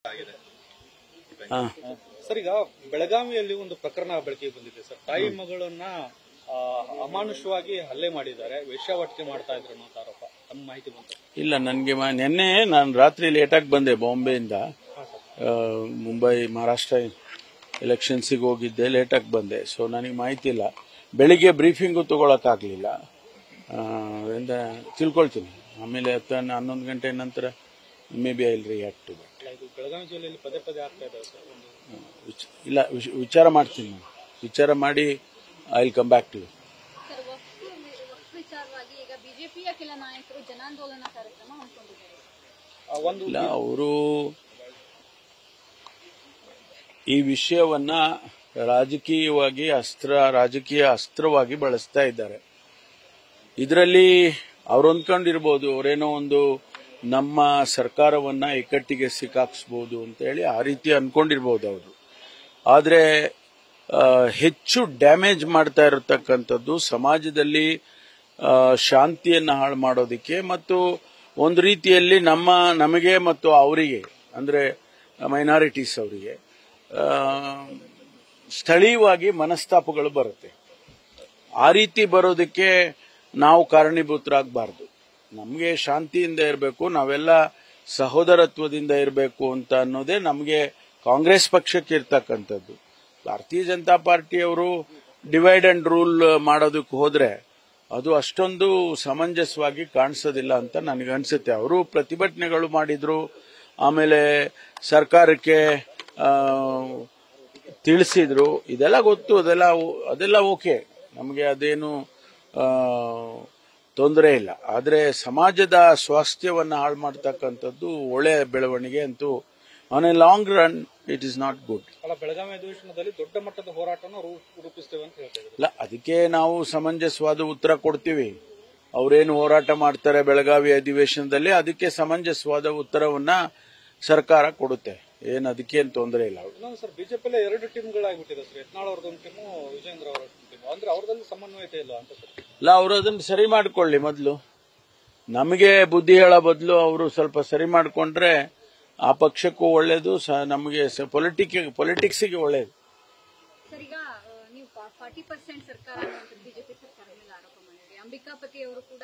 ಆಗಿದೆ ಸರ್. ಈಗ ಬೆಳಗಾವಿಯಲ್ಲಿ ಒಂದು ಪ್ರಕರಣ ಬೆಳಕಿಗೆ ಬಂದಿದೆ ಸರ್. ತಾಯಿ ಮಗಳನ್ನ ಅಮಾನುಷವಾಗಿ ಹಲ್ಲೆ ಮಾಡಿದ್ದಾರೆ, ವೇಶ್ಯಾವಾಟಿಕೆ ಮಾಡ್ತಾ ಇದ್ರು ಅನ್ನೋ ಆರೋಪ. ತಮ್ಮ ಮಾಹಿತಿ ಬಂತು? ಇಲ್ಲ, ನನಗೆ ನಿನ್ನೆ ನಾನು ರಾತ್ರಿ ಲೇಟಾಗಿ ಬಂದೆ ಬಾಂಬೆಯಿಂದ. ಮುಂಬೈ ಮಹಾರಾಷ್ಟ್ರ ಎಲೆಕ್ಷನ್ಸಿಗೆ ಹೋಗಿದ್ದೆ, ಲೇಟಾಗಿ ಬಂದೆ. ಸೊ ನನಗೆ ಮಾಹಿತಿ ಇಲ್ಲ. ಬೆಳಿಗ್ಗೆ ಬ್ರೀಫಿಂಗು ತಗೊಳಕ್ಕಾಗಲಿಲ್ಲ. ಅದರಿಂದ ತಿಳ್ಕೊಳ್ತೀನಿ ಆಮೇಲೆ 11 ಗಂಟೆ ನಂತರ maybe I will react to that. Belagavi ಜಿಲ್ಲೆಯಲ್ಲಿ ಪದೇ ಪದೇ ಆಗ್ತಾ ಇದೆ ಸರ್. ಇಲ್ಲ, ವಿಚಾರ ಮಾಡ್ತೀನಿ ನಾನು. ವಿಚಾರ ಮಾಡಿ I will come back to you. ಇಲ್ಲ, ಅವರು ಈ ವಿಷಯವನ್ನ ರಾಜಕೀಯ ಅಸ್ತ್ರವಾಗಿ ಬಳಸ್ತಾ ಇದ್ದಾರೆ. ಇದರಲ್ಲಿ ಅವ್ರು ಅಂದ್ಕೊಂಡಿರ್ಬೋದು, ಅವರೇನೋ ಒಂದು ನಮ್ಮ ಸರ್ಕಾರವನ್ನ ಇಕ್ಕಟ್ಟಿಗೆ ಸಿಕ್ಕಾಕ್ಸ್ಬೋದು ಅಂತ ಹೇಳಿ ಆ ರೀತಿ ಅನ್ಕೊಂಡಿರ್ಬೋದು ಅವರು. ಆದ್ರೆ ಹೆಚ್ಚು ಡ್ಯಾಮೇಜ್ ಮಾಡ್ತಾ ಇರತಕ್ಕಂಥದ್ದು ಸಮಾಜದಲ್ಲಿ ಶಾಂತಿಯನ್ನು ಹಾಳು ಮಾಡೋದಕ್ಕೆ ಮತ್ತು ಒಂದು ರೀತಿಯಲ್ಲಿ ನಮಗೆ ಮತ್ತು ಅವರಿಗೆ, ಅಂದ್ರೆ ಮೈನಾರಿಟೀಸ್ ಅವರಿಗೆ ಸ್ಥಳೀಯವಾಗಿ ಮನಸ್ತಾಪಗಳು ಬರುತ್ತೆ. ಆ ರೀತಿ ಬರೋದಕ್ಕೆ ನಾವು ಕಾರಣೀಭೂತರಾಗಬಾರ್ದು. ನಮಗೆ ಶಾಂತಿಯಿಂದ ಇರಬೇಕು, ನಾವೆಲ್ಲ ಸಹೋದರತ್ವದಿಂದ ಇರಬೇಕು ಅಂತ ಅನ್ನೋದೇ ನಮಗೆ ಕಾಂಗ್ರೆಸ್ ಪಕ್ಷಕ್ಕೆ ಇರ್ತಕ್ಕಂಥದ್ದು. ಭಾರತೀಯ ಜನತಾ ಪಾರ್ಟಿಯವರು ಡಿವೈಡ್ ಅಂಡ್ ರೂಲ್ ಮಾಡೋದಕ್ಕೆ ಹೋದ್ರೆ ಅದು ಅಷ್ಟೊಂದು ಸಮಂಜಸವಾಗಿ ಕಾಣಿಸೋದಿಲ್ಲ ಅಂತ ನನಗನ್ಸುತ್ತೆ. ಅವರು ಪ್ರತಿಭಟನೆಗಳು ಮಾಡಿದ್ರು, ಆಮೇಲೆ ಸರ್ಕಾರಕ್ಕೆ ತಿಳಿಸಿದ್ರು. ಇದೆಲ್ಲ ಗೊತ್ತು, ಅದೆಲ್ಲ ಓಕೆ, ನಮಗೆ ಅದೇನು ತೊಂದರೆ ಇಲ್ಲ. ಆದ್ರೆ ಸಮಾಜದ ಸ್ವಾಸ್ಥ್ಯವನ್ನು ಹಾಳು ಮಾಡತಕ್ಕಂಥದ್ದು ಒಳ್ಳೆಯ ಬೆಳವಣಿಗೆ ಅಂತೂ on A long run it is not good. Belagavi ಅಧಿವೇಶನದಲ್ಲಿ ದೊಡ್ಡ ಮಟ್ಟದ ಹೋರಾಟನ ರೂಪಿಸ್ತೇವೆ ಅಂತ ಹೇಳ್ತಾರೆ. ಇಲ್ಲ, ಅದಕ್ಕೆ ನಾವು ಸಮಂಜಸವಾದ ಉತ್ತರ ಕೊಡ್ತೀವಿ. ಅವರೇನು ಹೋರಾಟ ಮಾಡ್ತಾರೆ ಬೆಳಗಾವಿ ಅಧಿವೇಶನದಲ್ಲಿ, ಅದಕ್ಕೆ ಸಮಂಜಸವಾದ ಉತ್ತರವನ್ನ ಸರ್ಕಾರ ಕೊಡುತ್ತೆ. ಅದಕ್ಕೇನು ತೊಂದರೆ ಇಲ್ಲ. ಸರ್, ಬಿಜೆಪಿಯಲ್ಲಿ 2 ಟೀಮ್ಗಳಾಗ್ಬಿಟ್ಟಿದೆ ಸರ್. ಯತ್ನಾಳ್ ಅವ್ರದೊಂದು ಟೀಮು, ವಿಜೇಂದ್ರ ಅವರ ಟೀಮು. ಅಂದ್ರೆ ಅವ್ರದಲ್ಲಿ ಸಮನ್ವಯತೆ ಇಲ್ಲ ಅಂತ ಸರ್. ಇಲ್ಲ, ಅವರು ಅದನ್ನು ಸರಿ ಮಾಡಿಕೊಳ್ಳಿ ಮೊದಲು. ನಮಗೆ ಬುದ್ಧಿ ಹೇಳೋ ಬದಲು ಅವರು ಸ್ವಲ್ಪ ಸರಿ ಮಾಡಿಕೊಂಡ್ರೆ ಆ ಪಕ್ಷಕ್ಕೂ ಒಳ್ಳೇದು, ನಮಗೆ ಪೊಲಿಟಿಕ್ಸ್ಗೆ ಒಳ್ಳೇದು. ಸರ್, ಈಗ ನೀವು 40% ಸರ್ಕಾರ ಬಿಜೆಪಿ ಸರ್ಕಾರ ಮೇಲೆ ಆರೋಪ ಮಾಡಿದ್ರಿ. ಅಂಬಿಕಾಪತಿ ಅವರು ಕೂಡ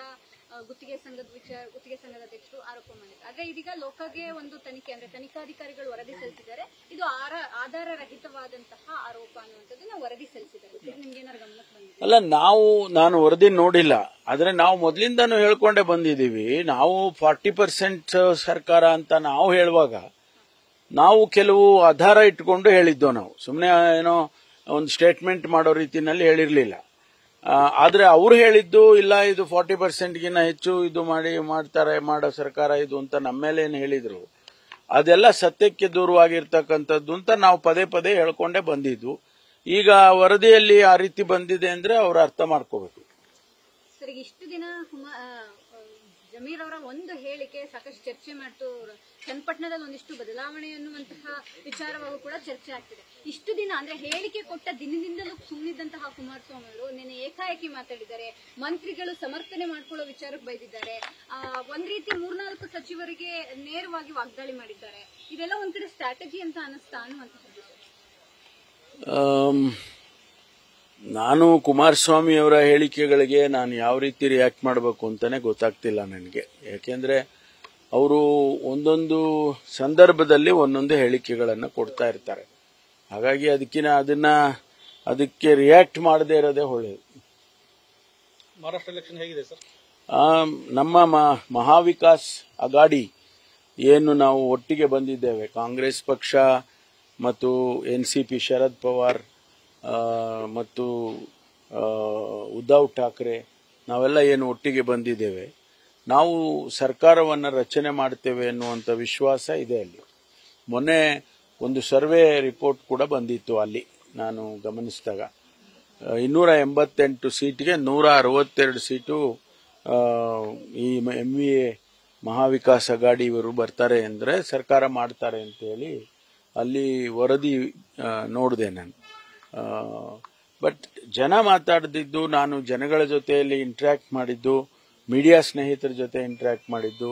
ಗುತ್ತಿಗೆ ಸಂಘದ ಅಧ್ಯಕ್ಷರು ಆರೋಪ ಮಾಡಿದ್ದಾರೆ. ಆದ್ರೆ ಇದೀಗ ಲೋಕಗೆ ಒಂದು ತನಿಖೆ, ಅಂದ್ರೆ ತನಿಖಾಧಿಕಾರಿಗಳು ವರದಿ ಸಲ್ಲಿಸಿದ್ದಾರೆ. ಇದು ಆಧಾರ ರಹಿತವಾದಂತಹ ಆರೋಪ ಅನ್ನುವಂಥದ್ದು ವರದಿ ಸಲ್ಲಿಸಿದ್ದಾರೆ. ನಿಮ್ಗೆ ಏನಾದ್ರು ಗಮನಕ್ಕೆ ಬಂದಿದೆ? ಅಲ್ಲ, ನಾನು ವರದಿ ನೋಡಿಲ್ಲ. ಆದ್ರೆ ನಾವು ಮೊದಲಿಂದಾನು ಹೇಳ್ಕೊಂಡೇ ಬಂದಿದ್ದೀವಿ. ನಾವು 40% ಸರ್ಕಾರ ಅಂತ ನಾವು ಹೇಳುವಾಗ ನಾವು ಕೆಲವು ಆಧಾರ ಇಟ್ಕೊಂಡು ಹೇಳಿದ್ದೋ. ನಾವು ಸುಮ್ಮನೆ ಏನೋ ಒಂದು ಸ್ಟೇಟ್ಮೆಂಟ್ ಮಾಡೋ ರೀತಿನಲ್ಲಿ ಹೇಳಿರ್ಲಿಲ್ಲ. ಆದ್ರೆ ಅವ್ರು ಹೇಳಿದ್ದು ಇಲ್ಲ, ಇದು 40%ಗಿನ್ನ ಹೆಚ್ಚು ಇದು ಮಾಡೋ ಸರ್ಕಾರ ಇದು ಅಂತ ನಮ್ಮ ಮೇಲೆ ಏನು ಹೇಳಿದ್ರು, ಅದೆಲ್ಲ ಸತ್ಯಕ್ಕೆ ದೂರವಾಗಿರ್ತಕ್ಕಂಥದ್ದು ಅಂತ ನಾವು ಪದೇ ಪದೇ ಹೇಳ್ಕೊಂಡೇ ಬಂದಿದ್ದು. ಈಗ ವರದಿಯಲ್ಲಿ ಆ ರೀತಿ ಬಂದಿದೆ ಅಂದ್ರೆ ಅವ್ರು ಅರ್ಥ ಮಾಡ್ಕೋಬೇಕು. ಸರ್, ಇಷ್ಟು ದಿನ ಜಮೀರ್ ಅವರ ಒಂದು ಹೇಳಿಕೆ ಸಾಕಷ್ಟು ಚರ್ಚೆ ಮಾಡ್ತು. ಚನ್ನಪಟ್ಟಣದಲ್ಲಿ ಒಂದಿಷ್ಟು ಬದಲಾವಣೆ ಅನ್ನುವಂತಹ ವಿಚಾರವಾಗೂ ಕೂಡ ಚರ್ಚೆ ಆಗ್ತಿದೆ. ಇಷ್ಟು ದಿನ ಅಂದ್ರೆ ಹೇಳಿಕೆ ಕೊಟ್ಟ ದಿನದಿಂದಲೂ ಸುಮ್ಮನಿದ್ದಂತಹ ಕುಮಾರಸ್ವಾಮಿ ಅವರು ನಿನ್ನೆ ಏಕಾಏಕಿ ಮಾತಾಡಿದ್ದಾರೆ. ಮಂತ್ರಿಗಳು ಸಮರ್ಥನೆ ಮಾಡ್ಕೊಳ್ಳೋ ವಿಚಾರಕ್ಕೆ ಬೈದಿದ್ದಾರೆ. ಒಂದ್ ರೀತಿ 3-4 ಸಚಿವರಿಗೆ ನೇರವಾಗಿ ವಾಗ್ದಾಳಿ ಮಾಡಿದ್ದಾರೆ. ಇದೆಲ್ಲ ಒಂದ್ ಕಡೆ ಸ್ಟ್ರಾಟಜಿ ಅಂತ ಅನಿಸ್ತಾ ಅನ್ನುವಂಥದ್ದು. ನಾನು ಕುಮಾರಸ್ವಾಮಿ ಅವರ ಹೇಳಿಕೆಗಳಿಗೆ ನಾನು ಯಾವ ರೀತಿ ರಿಯಾಕ್ಟ್ ಮಾಡಬೇಕು ಅಂತಾನೆ ಗೊತ್ತಾಗ್ತಿಲ್ಲ ನನಗೆ. ಯಾಕೆಂದ್ರೆ ಅವರು ಒಂದೊಂದು ಸಂದರ್ಭದಲ್ಲಿ ಒಂದೊಂದು ಹೇಳಿಕೆಗಳನ್ನು ಕೊಡ್ತಾ ಇರ್ತಾರೆ. ಹಾಗಾಗಿ ಅದಕ್ಕೆ ರಿಯಾಕ್ಟ್ ಮಾಡದೇ ಇರೋದೇ ಒಳ್ಳೆಯದು. ಮಹಾರಾಷ್ಟ್ರ ಎಲೆಕ್ಷನ್ ಹೇಗಿದೆ ಸರ್? ನಮ್ಮ ಮಹಾವಿಕಾಸ್ ಅಗಾಡಿ ಏನು ನಾವು ಒಟ್ಟಿಗೆ ಬಂದಿದ್ದೇವೆ, ಕಾಂಗ್ರೆಸ್ ಪಕ್ಷ ಮತ್ತು NCP ಶರದ್ ಪವಾರ್ ಮತ್ತು ಉದ್ಧವ್ ಠಾಕ್ರೆ, ನಾವೆಲ್ಲ ಏನು ಒಟ್ಟಿಗೆ ಬಂದಿದ್ದೇವೆ, ನಾವು ಸರ್ಕಾರವನ್ನು ರಚನೆ ಮಾಡ್ತೇವೆ ಅನ್ನುವಂಥ ವಿಶ್ವಾಸ ಇದೆ. ಅಲ್ಲಿ ಮೊನ್ನೆ ಒಂದು ಸರ್ವೆ ರಿಪೋರ್ಟ್ ಕೂಡ ಬಂದಿತ್ತು. ಅಲ್ಲಿ ನಾನು ಗಮನಿಸಿದಾಗ 288 ಸೀಟ್ಗೆ 162 ಸೀಟು ಈ MVA ಮಹಾವಿಕಾಸ್ ಅಗಾಡಿ ಇವರು ಬರ್ತಾರೆ ಅಂದ್ರೆ ಸರ್ಕಾರ ಮಾಡ್ತಾರೆ ಅಂತ ಹೇಳಿ ಅಲ್ಲಿ ವರದಿ ನೋಡಿದೆ ನಾನು. ಬಟ್ ಜನ ಮಾತಾಡ್ದಿದ್ದು, ನಾನು ಜನಗಳ ಜೊತೆಯಲ್ಲಿ ಇಂಟ್ರಾಕ್ಟ್ ಮಾಡಿದ್ದು, ಮೀಡಿಯಾ ಸ್ನೇಹಿತರ ಜೊತೆ ಇಂಟ್ರಾಕ್ಟ್ ಮಾಡಿದ್ದು,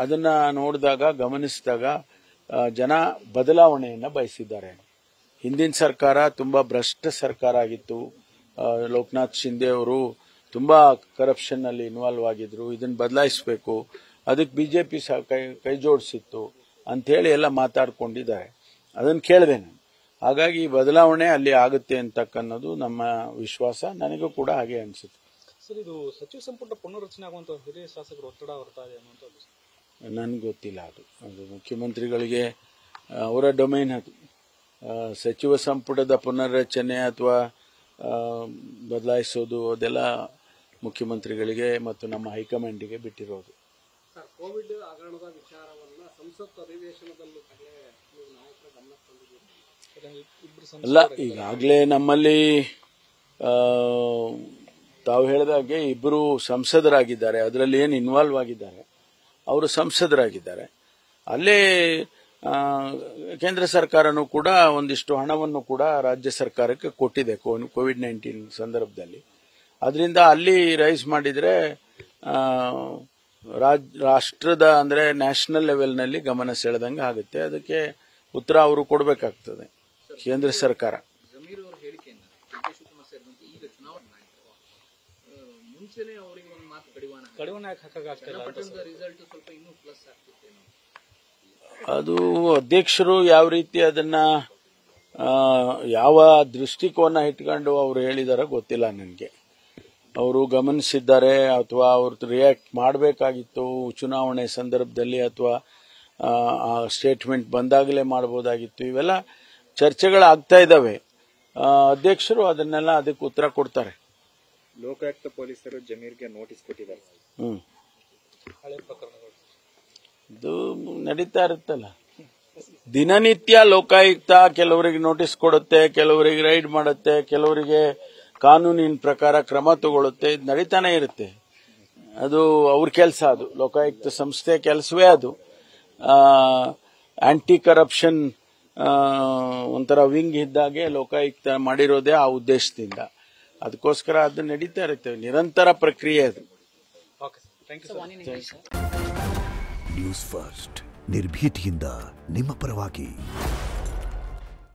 ಅದನ್ನ ನೋಡಿದಾಗ ಗಮನಿಸಿದಾಗ ಜನ ಬದಲಾವಣೆಯನ್ನು ಬಯಸಿದ್ದಾರೆ. ಹಿಂದಿನ ಸರ್ಕಾರ ತುಂಬಾ ಭ್ರಷ್ಟ ಸರ್ಕಾರ ಆಗಿತ್ತು. ಲೋಕನಾಥ್ ಶಿಂದೆ ಅವರು ತುಂಬಾ ಕರಪ್ಷನ್ ನಲ್ಲಿ ಇನ್ವಾಲ್ವ್ ಆಗಿದ್ರು. ಇದನ್ನು ಬದಲಾಯಿಸಬೇಕು, ಅದಕ್ಕೆ ಬಿಜೆಪಿ ಸಹ ಕೈ ಜೋಡಿಸಿತ್ತು ಅಂತ ಹೇಳಿ ಎಲ್ಲ ಮಾತಾಡ್ಕೊಂಡಿದ್ದಾರೆ. ಅದನ್ನು ಕೇಳಿದೆ ನಾನು. ಹಾಗಾಗಿ ಈ ಬದಲಾವಣೆ ಅಲ್ಲಿ ಆಗುತ್ತೆ ಅಂತಕ್ಕನ್ನೋದು ನಮ್ಮ ವಿಶ್ವಾಸ. ನನಗೂ ಕೂಡ ಹಾಗೆ ಅನಿಸುತ್ತೆ. ಸರ್, ಇದು ಸಚಿವ ಸಂಪುಟ ಪುನರ್ರಚನೆ ಆಗುವಂತ ಹಿರಿಯ ಶಾಸಕರು ಒತ್ತಡ ಹೊರತಾ ಇದೆ ಅನ್ನುವಂಥದ್ದು ನನಗೆ ಗೊತ್ತಿಲ್ಲ. ಅದು ಮುಖ್ಯಮಂತ್ರಿಗಳಿಗೆ ಅವರ ಡೊಮೈನ್ ಅದು. ಸಚಿವ ಸಂಪುಟದ ಪುನರ್ರಚನೆ ಅಥವಾ ಬದಲಾಯಿಸೋದು ಅದೆಲ್ಲ ಮುಖ್ಯಮಂತ್ರಿಗಳಿಗೆ ಮತ್ತು ನಮ್ಮ ಹೈಕಮಾಂಡಿಗೆ ಬಿಟ್ಟಿರೋದು. ಕೋವಿಡ್ ಹಗರಣದ ವಿಚಾರವನ್ನ ಸಂಸತ್ ಅಧಿವೇಶನದಲ್ಲೂ ನಾಯಕರ ಗಮನಕ್ಕೆ ತಂದಿದ್ದೀರಿ. ಅಲ್ಲ, ಈಗಾಗಲೇ ನಮ್ಮಲ್ಲಿ ತಾವು ಹೇಳಿದಾಗೆ ಇಬ್ಬರು ಸಂಸದರಾಗಿದ್ದಾರೆ. ಅದರಲ್ಲಿ ಏನು ಇನ್ವಾಲ್ವ್ ಆಗಿದ್ದಾರೆ ಅವರು ಸಂಸದರಾಗಿದ್ದಾರೆ. ಅಲ್ಲೇ ಕೇಂದ್ರ ಸರ್ಕಾರನೂ ಕೂಡ ಒಂದಿಷ್ಟು ಹಣವನ್ನು ಕೂಡ ರಾಜ್ಯ ಸರ್ಕಾರಕ್ಕೆ ಕೊಟ್ಟಿದೆ ಕೋವಿಡ್-19 ಸಂದರ್ಭದಲ್ಲಿ. ಅದರಿಂದ ಅಲ್ಲಿ ರೈಸ್ ಮಾಡಿದ್ರೆ ರಾಷ್ಟ್ರದ ಅಂದ್ರೆ ನ್ಯಾಷನಲ್ ಲೆವೆಲ್ನಲ್ಲಿ ಗಮನ ಸೆಳೆದಂಗೆ ಆಗುತ್ತೆ. ಅದಕ್ಕೆ ಉತ್ತರ ಅವರು ಕೊಡಬೇಕಾಗ್ತದೆ ಕೇಂದ್ರ ಸರ್ಕಾರ. ಜಮೀರ್ ಅವರ ಹೇಳಿಕೆಯನ್ನ ಡಿ.ಕೆ. ಶಿವಕುಮಾರ್ ಸೇರಿದಂತೆ ಈಗ ಚುನಾವಣಾ ನಾಯಕರು ಮುಂಚೆನೆ ಅವರಿಗೆ ಒಂದು ಮಾತು ಕಡಿವಾಣ ಹಾಕಾಗ್ತಿಲ್ಲ. ರಿಸಲ್ಟ್ ಸ್ವಲ್ಪ ಇನ್ನೂ ಪ್ಲಸ್ ಆಗ್ತಿತ್ತೇನೋ. ಅದು ಅಧ್ಯಕ್ಷರು ಯಾವ ರೀತಿ ಅದನ್ನ ಯಾವ ದೃಷ್ಟಿಕೋನ ಇಟ್ಕೊಂಡು ಅವರು ಹೇಳಿದಾರೋ ಗೊತ್ತಿಲ್ಲ ನನಗೆ. ಅವರು ಗಮನಿಸಿದ್ದಾರೆ ಅಥವಾ ಅವರು ರಿಯಾಕ್ಟ್ ಮಾಡಬೇಕಾಗಿತ್ತು ಚುನಾವಣೆ ಸಂದರ್ಭದಲ್ಲಿ, ಅಥವಾ ಆ ಸ್ಟೇಟ್ಮೆಂಟ್ ಬಂದಾಗಲೇ ಮಾಡಬಹುದಾಗಿತ್ತು. ಇವೆಲ್ಲ ಚರ್ಚೆಗಳಾಗ್ತಾ ಇದ್ದಾವೆ. ಅಧ್ಯಕ್ಷರು ಅದಕ್ಕೆ ಉತ್ತರ ಕೊಡ್ತಾರೆ. ಲೋಕಾಯುಕ್ತ ಪೊಲೀಸರು ಜಮೀರ್ಗೆ ನೋಟಿಸ್ ಕೊಟ್ಟಿದ್ದಾರೆ. ಹಳೆ ಪ್ರಕರಣಗಳು ಇದು ನಡೀತಾ ಇರುತ್ತಲ್ಲ ದಿನನಿತ್ಯ. ಲೋಕಾಯುಕ್ತ ಕೆಲವರಿಗೆ ನೋಟಿಸ್ ಕೊಡುತ್ತೆ, ಕೆಲವರಿಗೆ ರೈಡ್ ಮಾಡುತ್ತೆ, ಕೆಲವರಿಗೆ ಕಾನೂನಿನ ಪ್ರಕಾರ ಕ್ರಮ ತಗೊಳ್ಳುತ್ತೆ. ಇದು ನಡೀತಾನೆ ಇರುತ್ತೆ. ಅದು ಅವ್ರ ಕೆಲಸ. ಅದು ಲೋಕಾಯುಕ್ತ ಸಂಸ್ಥೆ ಕೆಲಸವೇ ಅದು. ಆಂಟಿ ಕರಪ್ಷನ್ ಒಂಥರ ವಿಂಗ್ ಇದ್ದಾಗೆ ಲೋಕಾಯುಕ್ತ ಮಾಡಿರೋದೇ ಆ ಉದ್ದೇಶದಿಂದ. ಅದಕ್ಕೋಸ್ಕರ ಅದು ನಡೀತಾ ಇರುತ್ತೆ, ನಿರಂತರ ಪ್ರಕ್ರಿಯೆ ಅದು. ನ್ಯೂಸ್ ಫಸ್ಟ್ ನಿರ್ಭೀತಿಯಿಂದ ನಿಮ್ಮ ಪರವಾಗಿ.